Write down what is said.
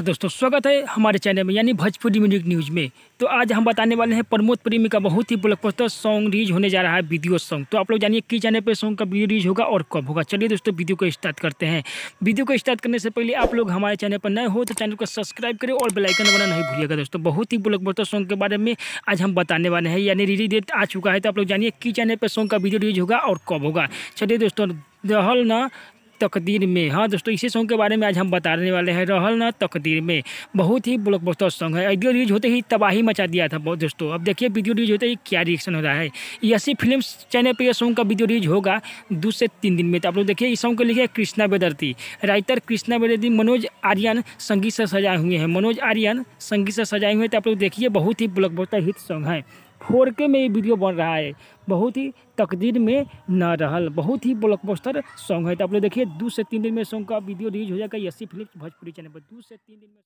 दोस्तों स्वागत है हमारे चैनल में यानी भोजपुरी म्यूजिक न्यूज़ में। तो आज हम बताने वाले हैं प्रमोद प्रेमी का बहुत ही ब्लॉकबस्टर सॉन्ग रिलीज होने जा रहा है, वीडियो सॉन्ग। तो आप लोग जानिए किस चैनल पे सॉन्ग का वीडियो रिलीज होगा और कब होगा। चलिए दोस्तों वीडियो को स्टार्ट करते हैं। वीडियो को स्टार्ट करने से पहले आप लोग हमारे चैनल पर नए हो तो चैनल को सब्सक्राइब करें और बेल आइकन दबाना नहीं भूलिएगा। दोस्तों बहुत ही ब्लॉकबस्टर सॉन्ग के बारे में आज हम बताने वाले हैं, यानी रिलीज डेट आ चुका है। तो आप लोग जानिए किस चैनल पर सॉन्ग का वीडियो रिलीज होगा और कब होगा। चलिए दोस्तों, रहल ना तकदीर में, हाँ दोस्तों इसी सॉन्ग के बारे में आज हम बताने वाले हैं। रहल ना तकदीर में बहुत ही ब्लॉकबस्टर सॉन्ग है। वीडियो रिलीज होते ही तबाही मचा दिया था बहुत दोस्तों। अब देखिए वीडियो रिलीज होते ही क्या रिएक्शन हो रहा है। यसी फिल्म्स चैनल पे यह सॉन्ग का वीडियो रिलीज होगा 2 से 3 दिन में। तो आप लोग देखिए इस सॉन्ग को लिखे कृष्णा बेदर्ती, राइटर कृष्णा बेदर्ती, मनोज आर्यन संगीत से सजाए हुए हैं। मनोज आर्यन संगीत से सजाए हुए हैं। तो आप लोग देखिए बहुत ही ब्लॉकबस्टर हिट सॉन्ग है। 4K में ये वीडियो बन रहा है। बहुत ही तकदीर में न रहल, बहुत ही ब्लॉकबस्टर सॉन्ग है। तो आप लोग देखिए 2 से 3 दिन में सॉन्ग का वीडियो रिलीज हो जाएगा यसी फिल्म्स भोजपुरी चैनल पर। 2 से 3 दिन में